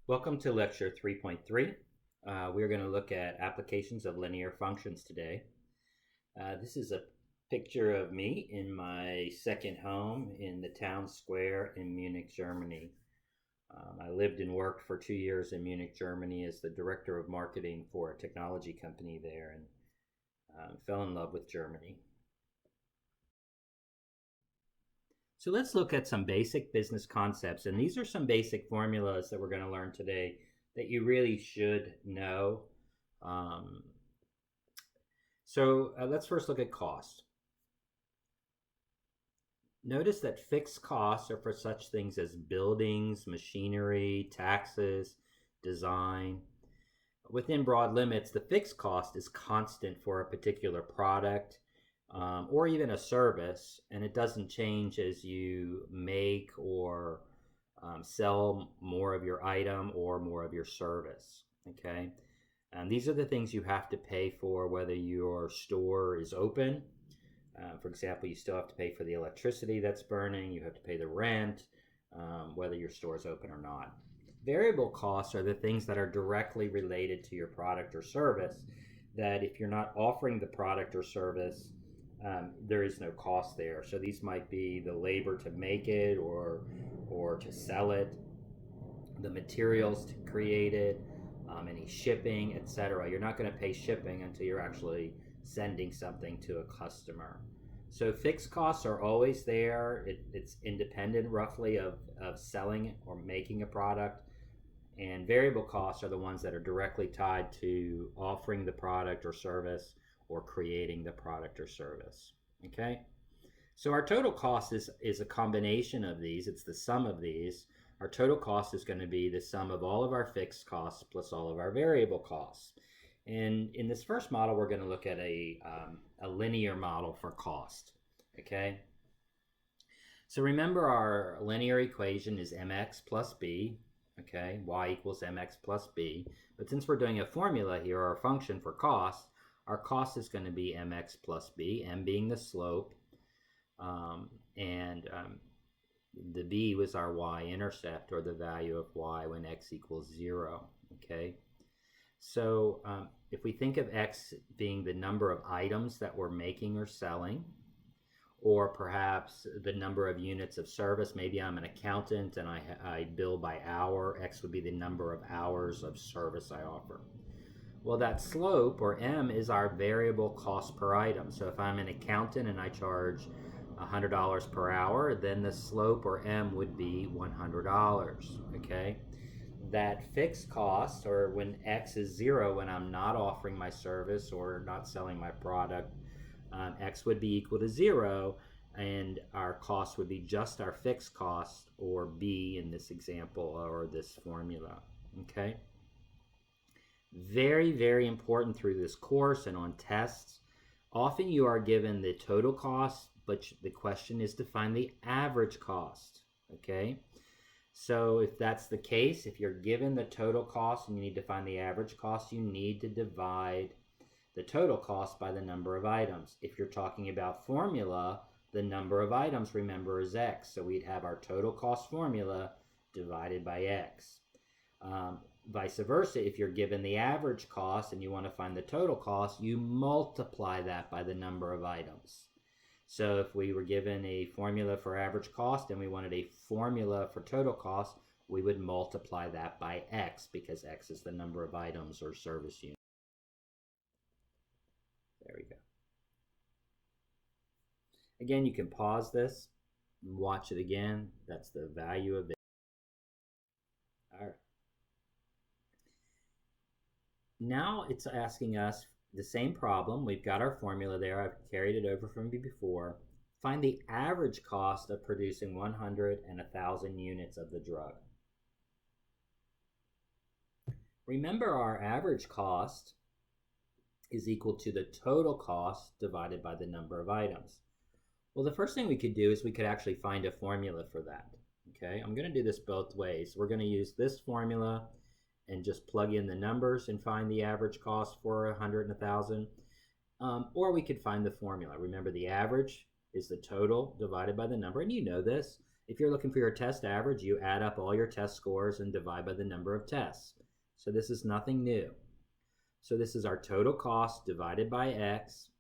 Welcome to lecture 3.3. We're going to look at applications of linear functions today. This is a picture of me in my second home in the town square in Munich, Germany. I lived and worked for 2 years in Munich, Germany as the director of marketing for a technology company there, and fell in love with Germany. So let's look at some basic business concepts, and these are some basic formulas that we're going to learn today that you really should know. Let's first look at cost. Notice that fixed costs are for such things as buildings, machinery, taxes, design. Within broad limits, the fixed cost is constant for a particular product or even a service, and it doesn't change as you make or sell more of your item or more of your service. Okay, and these are the things you have to pay for whether your store is open. For example, you still have to pay for the electricity that's burning, you have to pay the rent, whether your store is open or not. Variable costs are the things that are directly related to your product or service, that if you're not offering the product or service, there is no cost there. So these might be the labor to make it or to sell it, the materials to create it, any shipping, etc. You're not going to pay shipping until you're actually sending something to a customer. So fixed costs are always there. It's independent roughly of selling or making a product. And variable costs are the ones that are directly tied to offering the product or service or creating the product or service. Okay? So our total cost is a combination of these. It's the sum of these. Our total cost is going to be the sum of all of our fixed costs plus all of our variable costs. And in this first model, we're going to look at a linear model for cost. Okay? So remember, our linear equation is mx plus b. Okay, y equals mx plus b. But since we're doing a formula here, or a function for cost, our cost is going to be mx plus b, m being the slope, and the b was our y-intercept, or the value of y when x equals 0. Okay, so if we think of x being the number of items that we're making or selling, or perhaps the number of units of service. Maybe I'm an accountant and I bill by hour. X would be the number of hours of service I offer. Well, that slope, or M, is our variable cost per item. So if I'm an accountant and I charge $100 per hour, then the slope, or M, would be $100. Okay? That fixed cost, or when X is 0, when I'm not offering my service or not selling my product, X would be equal to 0, and our cost would be just our fixed cost, or B in this example, or this formula. Okay? Very, very important through this course and on tests. Often you are given the total cost, but the question is to find the average cost. Okay? So if that's the case, if you're given the total cost and you need to find the average cost, you need to divide the total cost by the number of items. If you're talking about formula, the number of items, remember, is x. So we'd have our total cost formula divided by x. Vice versa, if you're given the average cost and you want to find the total cost, you multiply that by the number of items. So if we were given a formula for average cost and we wanted a formula for total cost, we would multiply that by x, because x is the number of items or service units. There we go. Again, you can pause this and watch it again. That's the value of it. All right. Now it's asking us the same problem. We've got our formula there. I've carried it over from before. Find the average cost of producing 100 and 1,000 units of the drug. Remember, our average cost is equal to the total cost divided by the number of items. Well, the first thing we could do is we could actually find a formula for that. Okay, I'm going to do this both ways. We're going to use this formula and just plug in the numbers and find the average cost for 100 and 1,000. Or we could find the formula. Remember, the average is the total divided by the number, and you know this. If you're looking for your test average, you add up all your test scores and divide by the number of tests. So this is nothing new. So this is our total cost divided by x,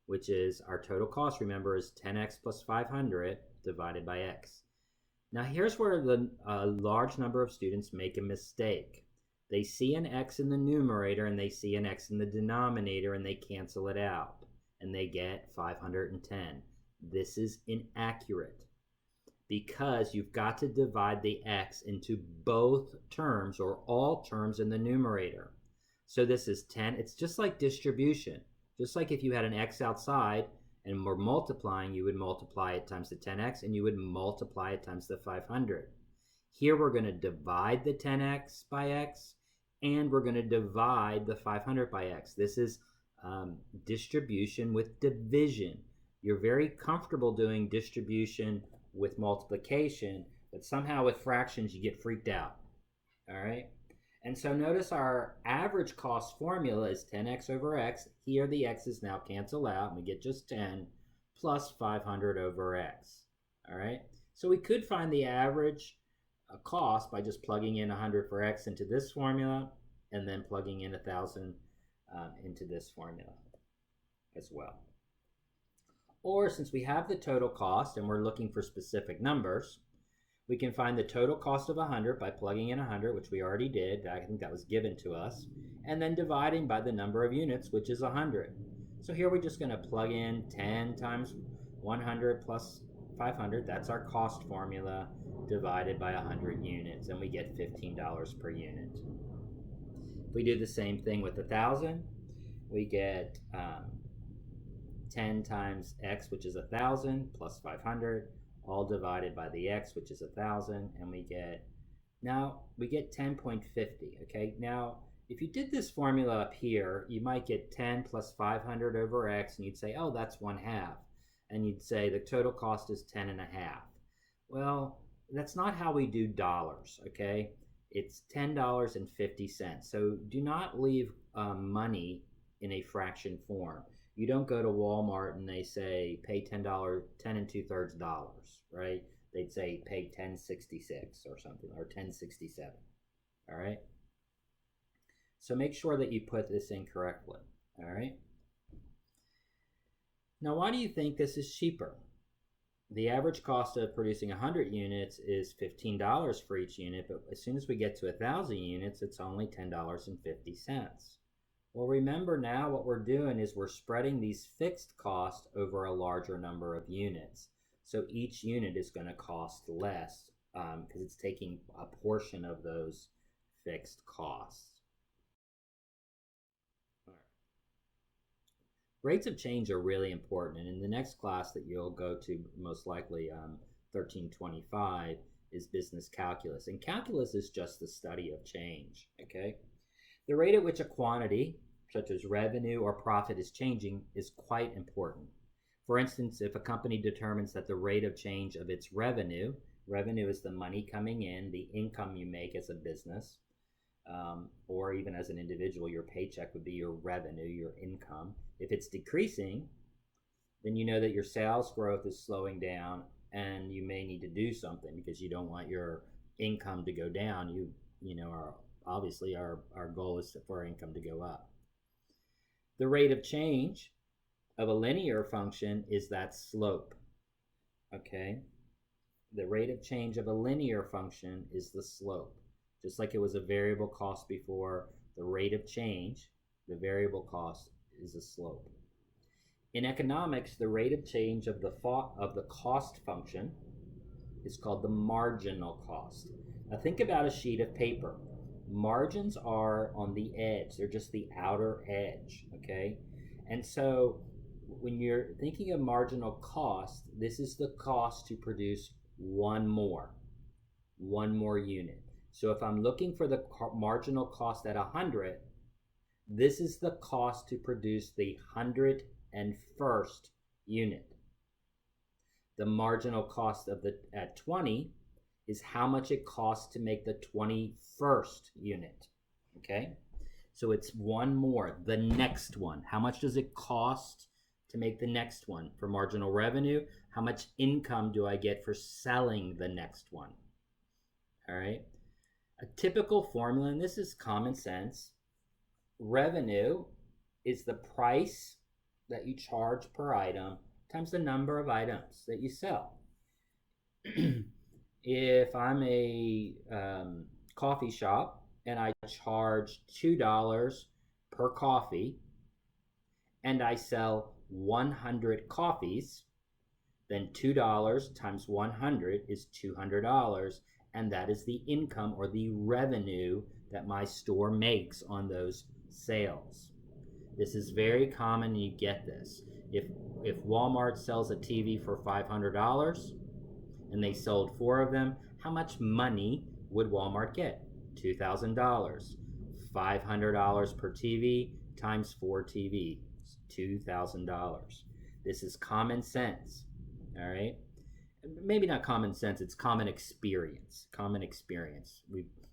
which is our total cost, remember, is 10x plus 500 divided by x. Now here's where the large number of students make a mistake. They see an x in the numerator and they see an x in the denominator and they cancel it out and they get 510. This is inaccurate because you've got to divide the x into both terms or all terms in the numerator. So this is 10. It's just like distribution. Just like if you had an x outside and we're multiplying, you would multiply it times the 10x and you would multiply it times the 500. Here we're going to divide the 10x by x and we're going to divide the 500 by x. This is distribution with division. You're very comfortable doing distribution with multiplication, but somehow with fractions you get freaked out. All right? And so notice our average cost formula is 10x over x. Here the x's now cancel out and we get just 10 plus 500 over x. All right? So we could find the average cost by just plugging in 100 for x into this formula and then plugging in 1,000 into this formula as well. Or since we have the total cost and we're looking for specific numbers, we can find the total cost of 100 by plugging in 100, which we already did. I think that was given to us. And then dividing by the number of units, which is 100. So here we're just going to plug in 10 times 100 plus 500. That's our cost formula divided by 100 units. And we get $15 per unit. If we do the same thing with 1,000, we get 10 times x, which is 1,000, plus 500. All divided by the x, which is 1,000, and we get 10.50, okay? Now, if you did this formula up here, you might get 10 plus 500 over x, and you'd say, oh, that's 1/2. And you'd say the total cost is 10.5. Well, that's not how we do dollars, okay? It's $10.50. So do not leave money in a fraction form. You don't go to Walmart and they say pay $10, 10 2/3 dollars, right? They'd say pay $10.66 or something, or $10.67. All right. So make sure that you put this in correctly. All right. Now, why do you think this is cheaper? The average cost of producing 100 units is $15 for each unit, but as soon as we get to 1,000 units, it's only $10.50. Well, remember now what we're doing is we're spreading these fixed costs over a larger number of units. So each unit is going to cost less because it's taking a portion of those fixed costs. All right. Rates of change are really important. And in the next class that you'll go to, most likely 1325, is business calculus. And calculus is just the study of change, okay? The rate at which a quantity, such as revenue or profit, is changing is quite important. For instance, if a company determines that the rate of change of its revenue is the money coming in, the income you make as a business, or even as an individual, your paycheck would be your revenue, your income. If it's decreasing, then you know that your sales growth is slowing down and you may need to do something because you don't want your income to go down. You know, obviously our goal is for our income to go up. The rate of change of a linear function is that slope, okay? The rate of change of a linear function is the slope. Just like it was a variable cost before, the rate of change, the variable cost, is a slope. In economics, the rate of change of the cost function is called the marginal cost. Now think about a sheet of paper. Margins are on the edge. They're just the outer edge, okay? And so when you're thinking of marginal cost, this is the cost to produce one more unit. So if I'm looking for the marginal cost at 100, this is the cost to produce the 101st unit. The marginal cost at 20 is how much it costs to make the 21st unit, okay? So it's one more, the next one. How much does it cost to make the next one? For marginal revenue, How much income do I get for selling the next one? All right. A typical formula, and this is common sense, revenue is the price that you charge per item times the number of items that you sell. If I'm a coffee shop and I charge $2 per coffee and I sell 100 coffees, then $2 times 100 is $200, and that is the income or the revenue that my store makes on those sales. This is very common, and you get this. If Walmart sells a TV for $500 and they sold 4 of them, how much money would Walmart get? $2,000. $500 per TV times 4 TVs, $2,000. This is common sense. All right, maybe not common sense, it's common experience.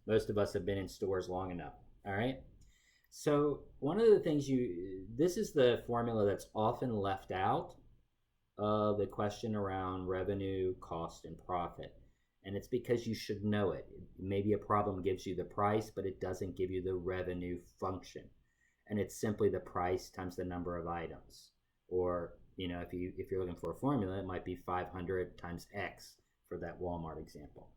Most of us have been in stores long enough. All right, so one of the things this is the formula that's often left out of the question around revenue, cost, and profit, and it's because you should know it. Maybe a problem gives you the price, but it doesn't give you the revenue function, and it's simply the price times the number of items. Or if you're looking for a formula, it might be 500 times X for that Walmart example.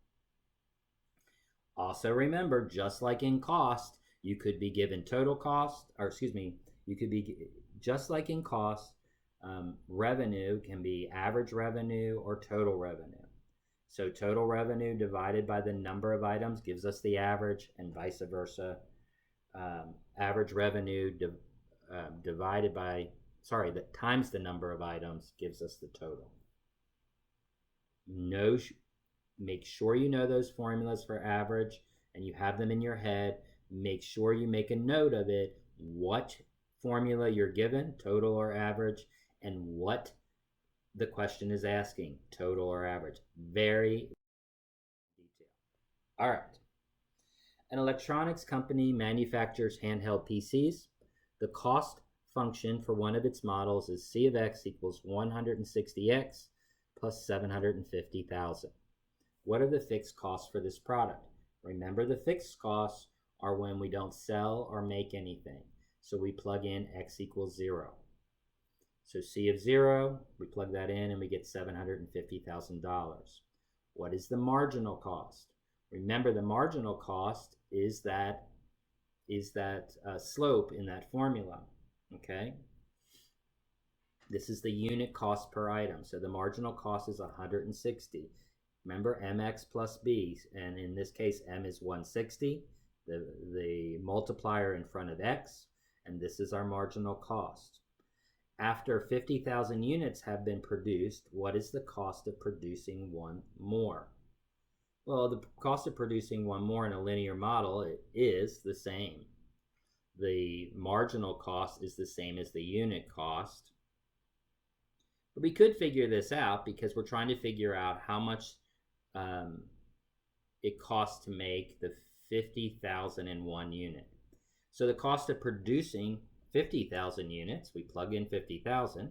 Also remember, just like in cost, you could be given total cost, just like in cost, revenue can be average revenue or total revenue. So total revenue divided by the number of items gives us the average, and vice versa. Average revenue divided by that times the number of items gives us the total. Make sure you know those formulas for average and you have them in your head. Make sure you make a note of it, what formula you're given, total or average, and what the question is asking, total or average. Very detailed. All right. An electronics company manufactures handheld PCs. The cost function for one of its models is C of X equals 160X plus 750,000. What are the fixed costs for this product? Remember, the fixed costs are when we don't sell or make anything. So we plug in X equals 0. So C of 0, we plug that in and we get $750,000. What is the marginal cost? Remember, the marginal cost is that slope in that formula. Okay, this is the unit cost per item. So the marginal cost is 160. Remember, mx plus b, and in this case m is 160, the multiplier in front of x, and this is our marginal cost. After 50,000 units have been produced, what is the cost of producing one more? Well, the cost of producing one more in a linear model is the same. The marginal cost is the same as the unit cost. But we could figure this out because we're trying to figure out how much it costs to make the 50,001 unit. So the cost of producing 50,000 units, we plug in 50,000.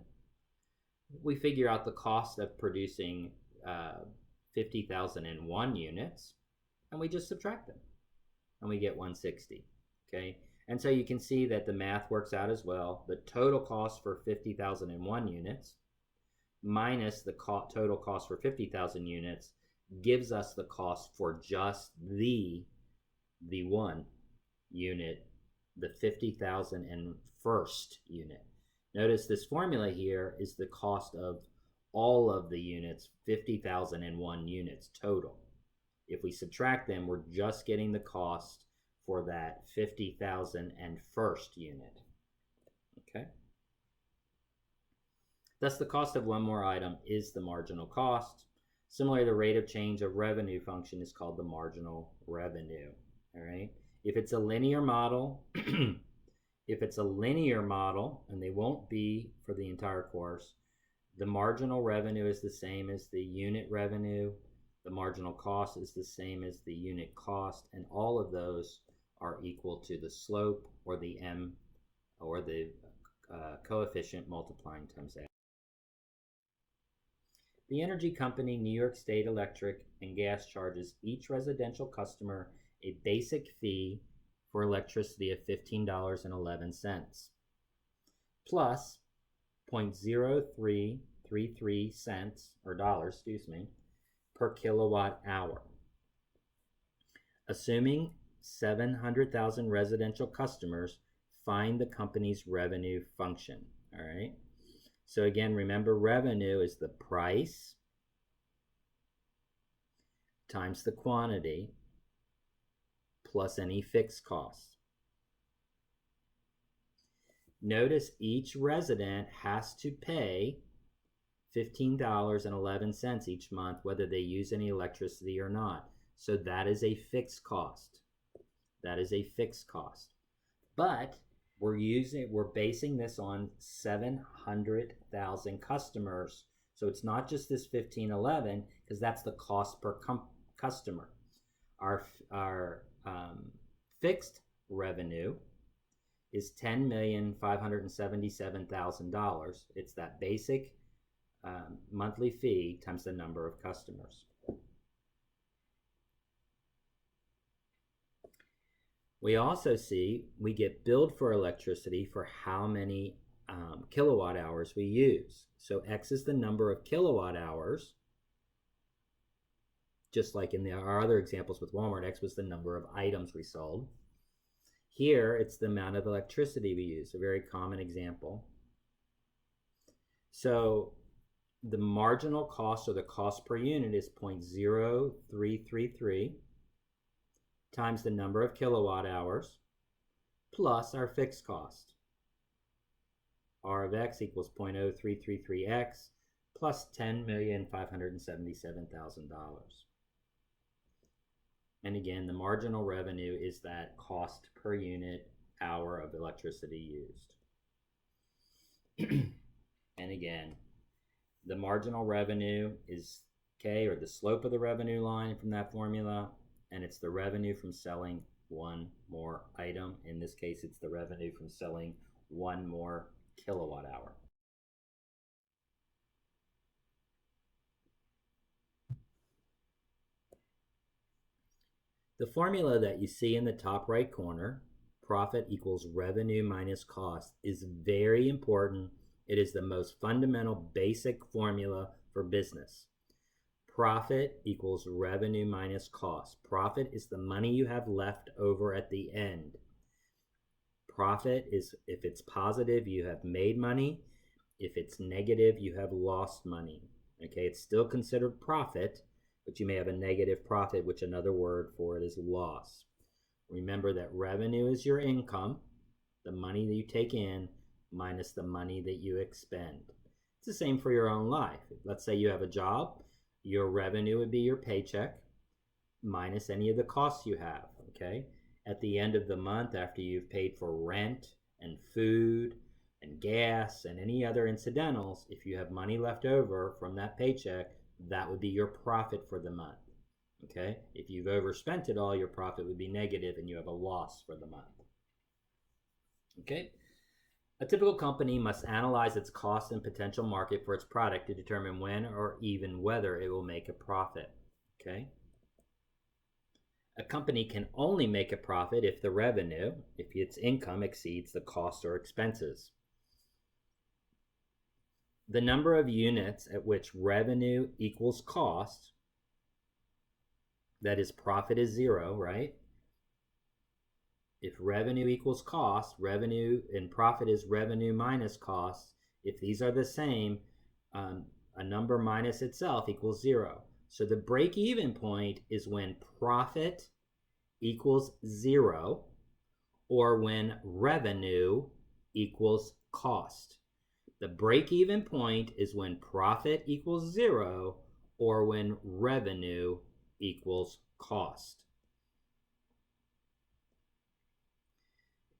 We figure out the cost of producing 50,001 units, and we just subtract them, and we get 160. Okay. And so you can see that the math works out as well. The total cost for 50,001 units minus the total cost for 50,000 units gives us the cost for just the one unit, the 50,001st unit. Notice this formula here is the cost of all of the units, 50,001 units total. If we subtract them, we're just getting the cost for that 50,001st unit. Okay. Thus, the cost of one more item is the marginal cost. Similarly, the rate of change of revenue function is called the marginal revenue. All right. If it's a linear model, and they won't be for the entire course, the marginal revenue is the same as the unit revenue. The marginal cost is the same as the unit cost, and all of those are equal to the slope or the m or the coefficient multiplying times a. The energy company, New York State Electric and Gas, charges each residential customer a basic fee for electricity of $15.11 plus 0.0333 cents or dollars, per kilowatt hour. Assuming 700,000 residential customers, find the company's revenue function. All right. So again, remember, revenue is the price times the quantity plus any fixed costs. Notice each resident has to pay $15.11 each month, whether they use any electricity or not. So that is a fixed cost. That is a fixed cost. But we're basing this on 700,000 customers. So it's not just this 1511, because that's the cost per customer. Our fixed revenue is $10,577,000. It's that basic monthly fee times the number of customers. We also see we get billed for electricity for how many kilowatt hours we use. So X is the number of kilowatt hours. Just like in our other examples with Walmart, X was the number of items we sold. Here, it's the amount of electricity we use, a very common example. So the marginal cost, or the cost per unit, is 0.0333 times the number of kilowatt hours plus our fixed cost. R of X equals 0.0333X plus $10,577,000. And again, the marginal revenue is that cost per unit hour of electricity used. And again, the marginal revenue is K, or the slope of the revenue line from that formula, and it's the revenue from selling one more item. In this case, it's the revenue from selling one more kilowatt hour. The formula that you see in the top right corner, profit equals revenue minus cost, is very important. It is the most fundamental basic formula for business. Profit equals revenue minus cost. Profit is the money you have left over at the end. Profit is, if it's positive, you have made money. If it's negative, you have lost money. Okay, it's still considered profit, but you may have a negative profit, which another word for it is loss. Remember that revenue is your income, the money that you take in, minus the money that you expend. It's the same for your own life. Let's say you have a job. Your revenue would be your paycheck minus any of the costs you have, okay? At the end of the month, after you've paid for rent and food and gas and any other incidentals, if you have money left over from that paycheck, that would be your profit for the month, okay? If you've overspent it all, your profit would be negative and you have a loss for the month, okay? A typical company must analyze its cost and potential market for its product to determine when or even whether it will make a profit, okay? A company can only make a profit if the revenue, if its income exceeds the cost or expenses. The number of units at which revenue equals cost, that is, profit is zero, right? If revenue equals cost, revenue and profit is revenue minus cost. If these are the same, a number minus itself equals zero. So the break-even point is when profit equals zero, or when revenue equals cost. The break-even point is when profit equals zero, or when revenue equals cost.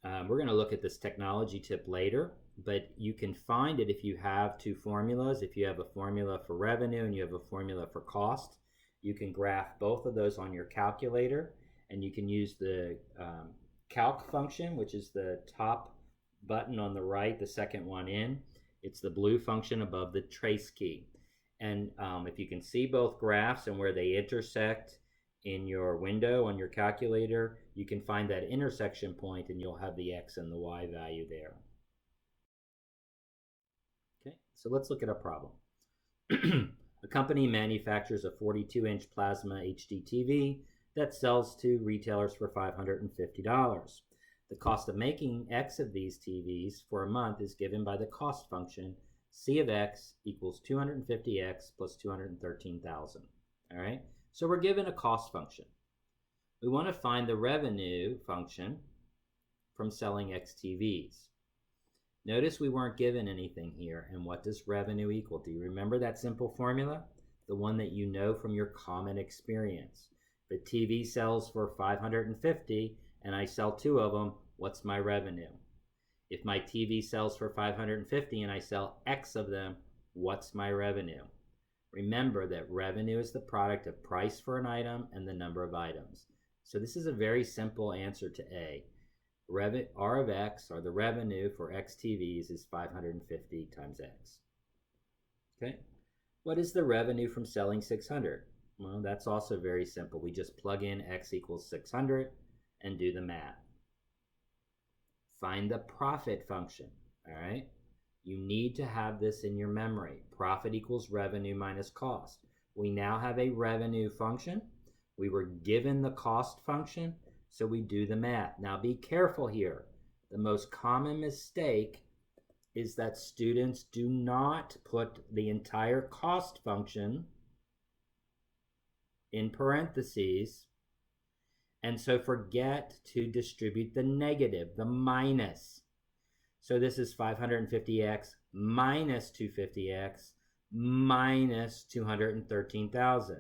We're going to look at this technology tip later, but you can find it if you have two formulas. If you have a formula for revenue and you have a formula for cost, you can graph both of those on your calculator, and you can use the calc function, which is the top button on the right, the second one in. It's the blue function above the trace key. And if you can see both graphs and where they intersect in your window on your calculator, you can find that intersection point and you'll have the x and the y value there. Okay, so let's look at a problem. A company manufactures a 42-inch plasma HD TV that sells to retailers for $550. The cost of making X of these TVs for a month is given by the cost function C of X equals 250X plus 213,000. All right, so we're given a cost function. We want to find the revenue function from selling X TVs. Notice we weren't given anything here, and what does revenue equal? Do you remember that simple formula? The one that you know from your common experience. If a TV sells for $550 and I sell 2 of them, what's my revenue? If my TV sells for $550 and I sell X of them, what's my revenue? Remember that revenue is the product of price for an item and the number of items. So this is a very simple answer to A. R of X, or the revenue for X TVs, is 550 times X. Okay, what is the revenue from selling 600? Well, that's also very simple. We just plug in X equals 600 and do the math. Find the profit function, all right? You need to have this in your memory. Profit equals revenue minus cost. We now have a revenue function. We were given the cost function, so we do the math. Now be careful here. The most common mistake is that students do not put the entire cost function in parentheses, and so forget to distribute the negative, the minus. So this is 550x minus 250x minus 213,000.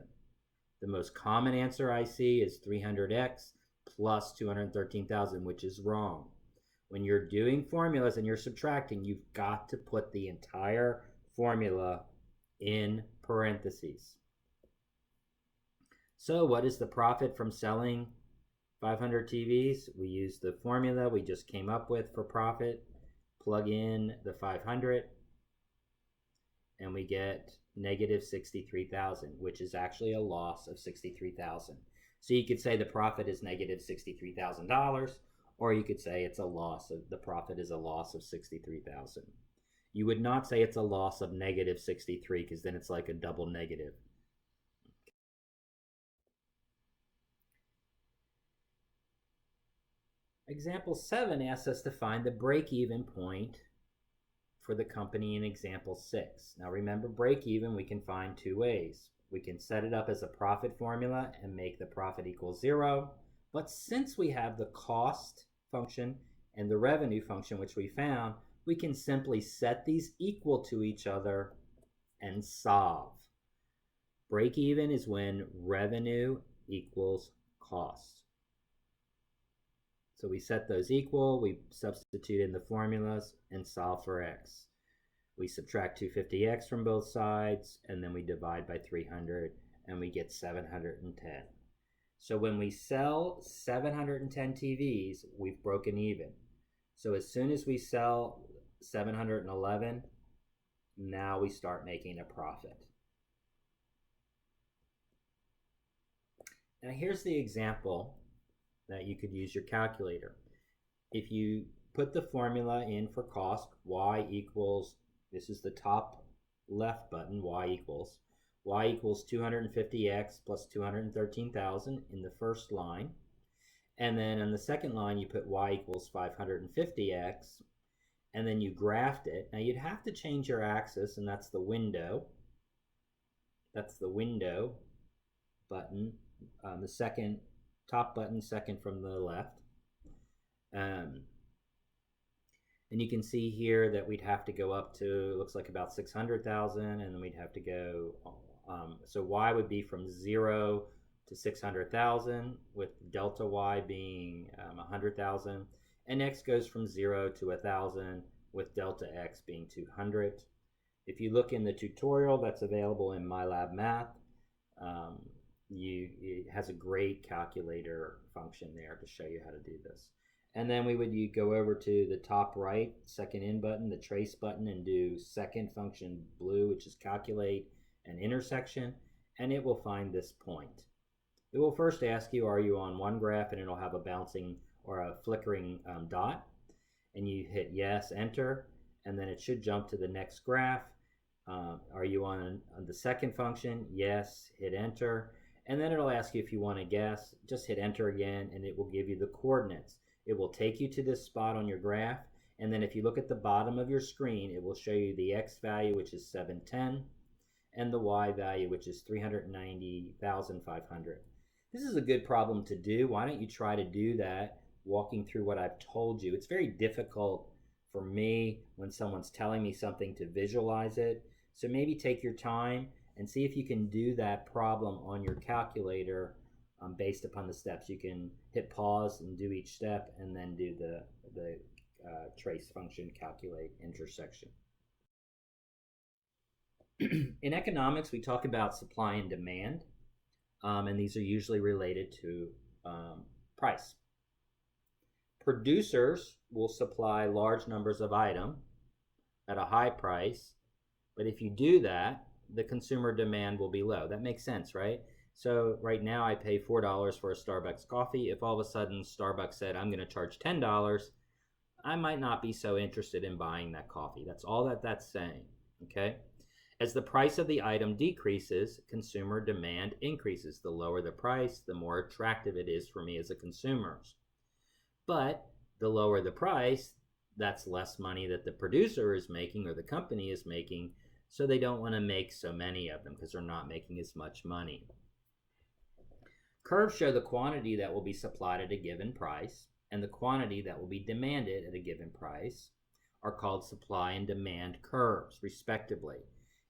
The most common answer I see is 300x plus 213,000, which is wrong. When you're doing formulas and you're subtracting, you've got to put the entire formula in parentheses. So what is the profit from selling 500 TVs? We use the formula we just came up with for profit, plug in the 500, and we get negative 63,000, which is actually a loss of 63,000. So you could say the profit is negative $63,000, or you could say it's a loss of, the profit is a loss of 63,000. You would not say it's a loss of negative 63, because then it's like a double negative. Example 7 asks us to find the break-even point for the company in example 6. Now remember, break-even we can find 2 ways. We can set it up as a profit formula and make the profit equal 0. But since we have the cost function and the revenue function, which we found, we can simply set these equal to each other and solve. Break-even is when revenue equals cost. So we set those equal, we substitute in the formulas and solve for x. We subtract 250x from both sides, and then we divide by 300, and we get 710. So when we sell 710 TVs, we've broken even. So as soon as we sell 711, now we start making a profit. Now here's the example that you could use your calculator. If you put the formula in for cost, y equals, this is the top left button, y equals 250x plus 213,000 in the first line. And then on the second line, you put y equals 550x, and then you graphed it. Now you'd have to change your axis, and that's the window. That's the window button, the second top button, second from the left. And you can see here that we'd have to go up to, looks like about 600,000, and then we'd have to go, so y would be from 0 to 600,000, with delta y being 100,000, and x goes from 0 to 1,000, with delta x being 200. If you look in the tutorial that's available in MyLab Math, it has a great calculator function there to show you how to do this. And then you go over to the top right, second in button, the trace button, and do second function blue, which is calculate, an intersection, and it will find this point. It will first ask you, are you on one graph, and it'll have a bouncing or a flickering dot, and you hit yes, enter, and then it should jump to the next graph. Are you on the second function? Yes, hit enter, and then it'll ask you if you want to guess. Just hit enter again, and it will give you the coordinates. It will take you to this spot on your graph, and then if you look at the bottom of your screen, it will show you the x value, which is 710, and the y value, which is 390,500. This is a good problem to do. Why don't you try to do that walking through what I've told you? It's very difficult for me when someone's telling me something to visualize it. So maybe take your time and see if you can do that problem on your calculator based upon the steps. You can hit pause and do each step, and then do the trace function, calculate intersection. In economics, we talk about supply and demand, and these are usually related to price. Producers will supply large numbers of items at a high price, but if you do that, the consumer demand will be low. That makes sense, right? So right now I pay $4 for a Starbucks coffee. If all of a sudden Starbucks said, I'm going to charge $10, I might not be so interested in buying that coffee. That's all that's saying, okay? As the price of the item decreases, consumer demand increases. The lower the price, the more attractive it is for me as a consumer. But the lower the price, that's less money that the producer is making or the company is making, so they don't want to make so many of them because they're not making as much money. Curves show the quantity that will be supplied at a given price and the quantity that will be demanded at a given price are called supply and demand curves, respectively.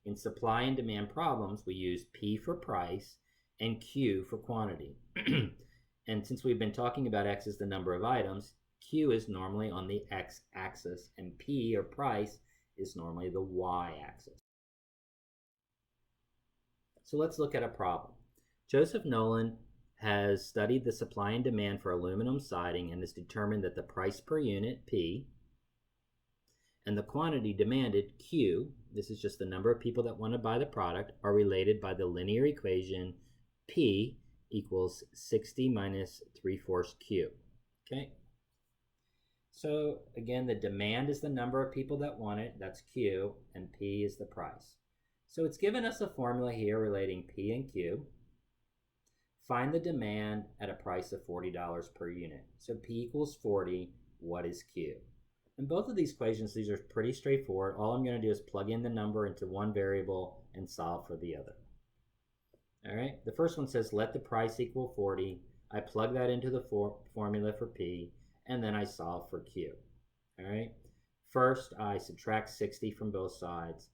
In supply and demand problems, we use P for price and Q for quantity. And since we've been talking about X as the number of items, Q is normally on the X axis, and P, or price, is normally the Y axis. So let's look at a problem. Joseph Nolan has studied the supply and demand for aluminum siding and has determined that the price per unit, P, and the quantity demanded, Q, this is just the number of people that want to buy the product, are related by the linear equation P equals 60 minus 3/4 Q. Okay? So again, the demand is the number of people that want it, that's Q, and P is the price. So it's given us a formula here relating P and Q. Find the demand at a price of $40 per unit. So P equals 40, what is Q? In both of these equations, these are pretty straightforward. All I'm going to do is plug in the number into one variable and solve for the other. All right, the first one says let the price equal 40. I plug that into the formula for P, and then I solve for Q. All right, first I subtract 60 from both sides.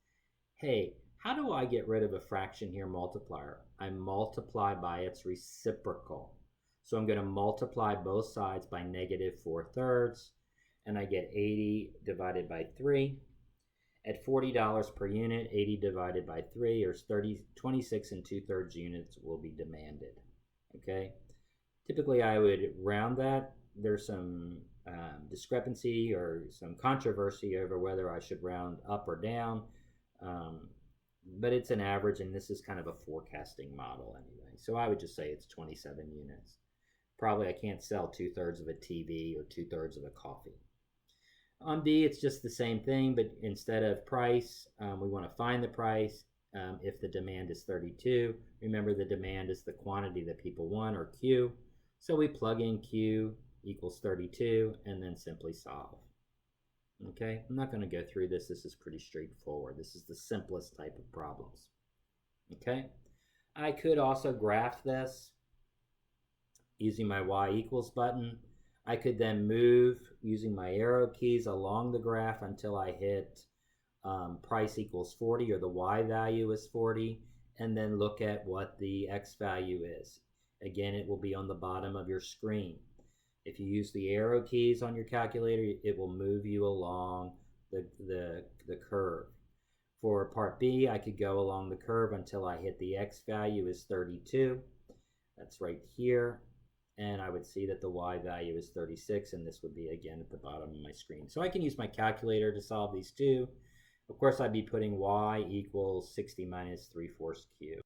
Hey, how do I get rid of a fraction here, multiplier? I multiply by its reciprocal. So I'm going to multiply both sides by -4/3, and I get 80 divided by 3. At $40 per unit, 80 divided by 3, or 26 2/3 units will be demanded. Okay? Typically, I would round that. There's some discrepancy or some controversy over whether I should round up or down. But it's an average, and this is kind of a forecasting model anyway. So I would just say it's 27 units. Probably I can't sell 2/3 of a TV or 2/3 of a coffee. On D, it's just the same thing, but instead of price, we want to find the price. If the demand is 32, remember the demand is the quantity that people want, or Q. So we plug in Q equals 32 and then simply solve. Okay, I'm not going to go through this. This is pretty straightforward. This is the simplest type of problems. Okay, I could also graph this using my Y equals button. I could then move using my arrow keys along the graph until I hit price equals 40, or the Y value is 40, and then look at what the X value is. Again, it will be on the bottom of your screen. If you use the arrow keys on your calculator, it will move you along the curve. For part B, I could go along the curve until I hit the X value is 32. That's right here. And I would see that the Y value is 36, and this would be again at the bottom of my screen. So I can use my calculator to solve these too. Of course, I'd be putting y equals 60 minus 3/4 q.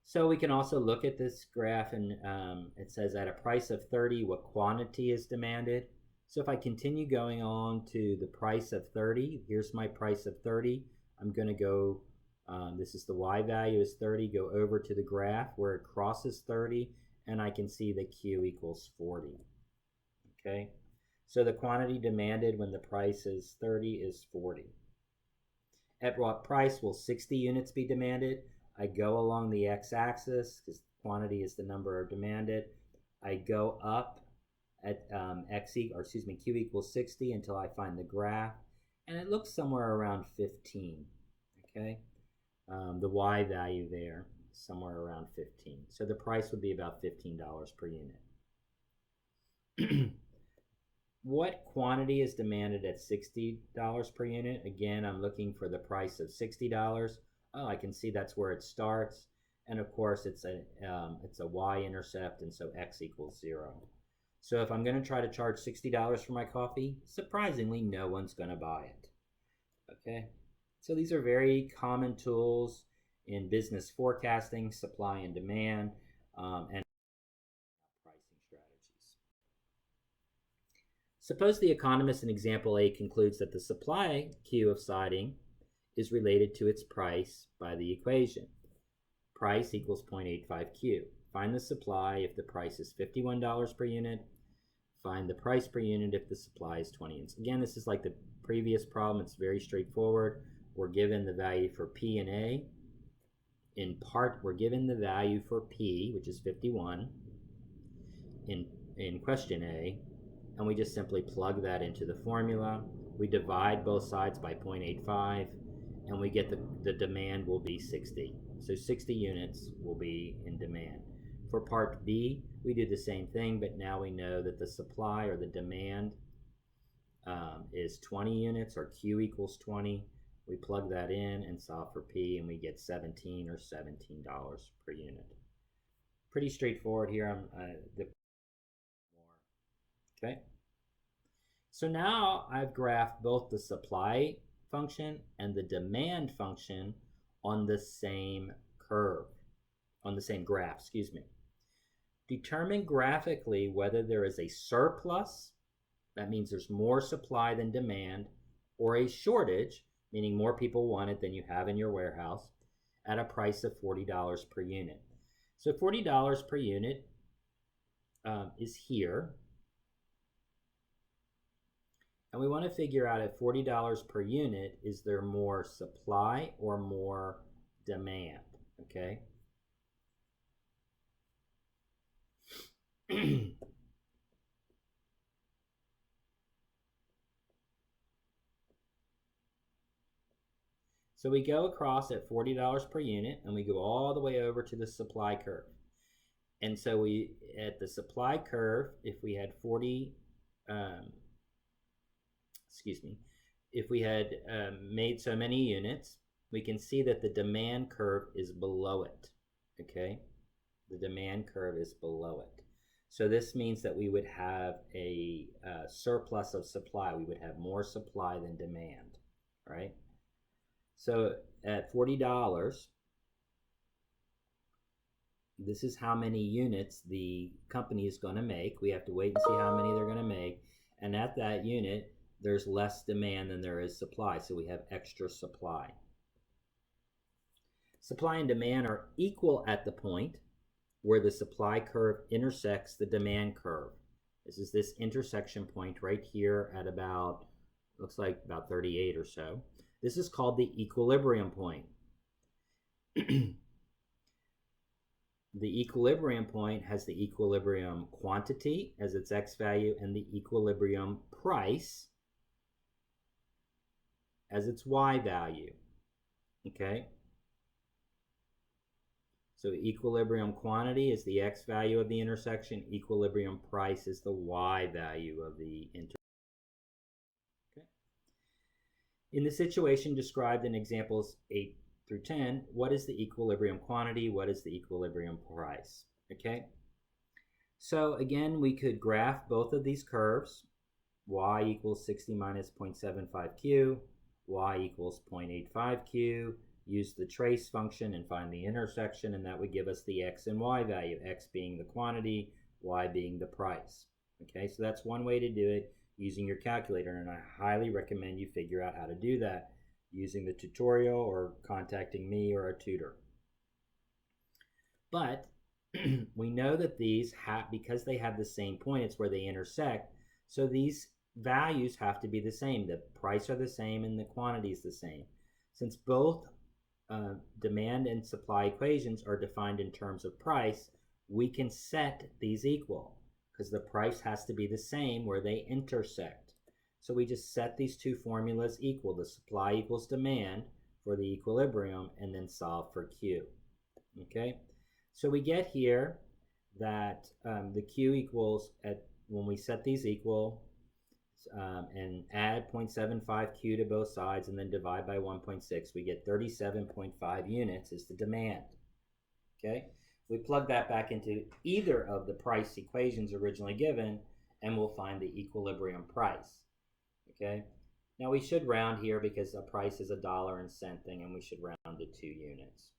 So we can also look at this graph, and it says at a price of 30, what quantity is demanded. So if I continue going on to the price of 30, here's my price of 30. I'm going to go, this is the y value is 30, go over to the graph where it crosses 30, and I can see that q equals 40. Okay, so the quantity demanded when the price is 30 is 40. At what price will 60 units be demanded? I go along the x-axis because quantity is the number demanded. I go up at q equals 60 until I find the graph, and it looks somewhere around 15. Okay, the y value there somewhere around 15. So the price would be about $15 per unit. What quantity is demanded at $60 per unit? Again, I'm looking for the price of $60. Oh, I can see that's where it starts. And of course, it's a y-intercept, and so x equals 0. So if I'm going to try to charge $60 for my coffee, surprisingly, no one's going to buy it. Okay? So these are very common tools in business forecasting, supply and demand, and pricing strategies. Suppose the economist in example A concludes that the supply Q of siding is related to its price by the equation. Price equals 0.85 Q. Find the supply if the price is $51 per unit. Find the price per unit if the supply is 20 units. Again, this is like the previous problem. It's very straightforward. We're given the value for P and A. In part, we're given the value for P, which is 51, in question A, and we just simply plug that into the formula. We divide both sides by 0.85, and we get the demand will be 60. So 60 units will be in demand. For part B, we do the same thing, but now we know that the supply or the demand is 20 units, or Q equals 20. We plug that in and solve for P, and we get 17 or $17 per unit. Pretty straightforward here. Okay. So now I've graphed both the supply function and the demand function on the same curve, on the same graph, excuse me. Determine graphically whether there is a surplus, that means there's more supply than demand, or a shortage, meaning more people want it than you have in your warehouse, at a price of $40 per unit. So $40 per unit is here. And we want to figure out at $40 per unit, is there more supply or more demand? Okay. So we go across at $40 per unit, and we go all the way over to the supply curve. And so we, at the supply curve, if we had if we had made so many units, we can see that the demand curve is below it. Okay, the demand curve is below it. So this means that we would have a surplus of supply. We would have more supply than demand, right? So at $40, this is how many units the company is going to make. We have to wait and see how many they're going to make. And at that unit, there's less demand than there is supply, so we have extra supply. Supply and demand are equal at the point where the supply curve intersects the demand curve. This is this intersection point right here at about, looks like about 38 or so. This is called the equilibrium point. The equilibrium point has the equilibrium quantity as its x value and the equilibrium price as its y value. Okay? So equilibrium quantity is the x value of the intersection. Equilibrium price is the y value of the intersection. Okay? In the situation described in examples 8 through 10, what is the equilibrium quantity? What is the equilibrium price? Okay? So again, we could graph both of these curves. Y equals 60 minus 0.75 Q, Y equals 0.85 Q. Use the trace function and find the intersection, and that would give us the X and Y value, X being the quantity, Y being the price. Okay, so that's one way to do it using your calculator, and I highly recommend you figure out how to do that using the tutorial or contacting me or a tutor. But we know that these have, because they have the same point, it's where they intersect, so these values have to be the same. The price are the same and the quantity is the same. Since both demand and supply equations are defined in terms of price, we can set these equal because the price has to be the same where they intersect. So we just set these two formulas equal. The supply equals demand for the equilibrium, and then solve for Q. Okay, so we get here that the Q equals, when we set these equal, and add 0.75 Q to both sides and then divide by 1.6, we get 37.5 units is the demand. Okay, we plug that back into either of the price equations originally given, and we'll find the equilibrium price. Okay, now we should round here because a price is a dollar and cent thing, and we should round to 2 units.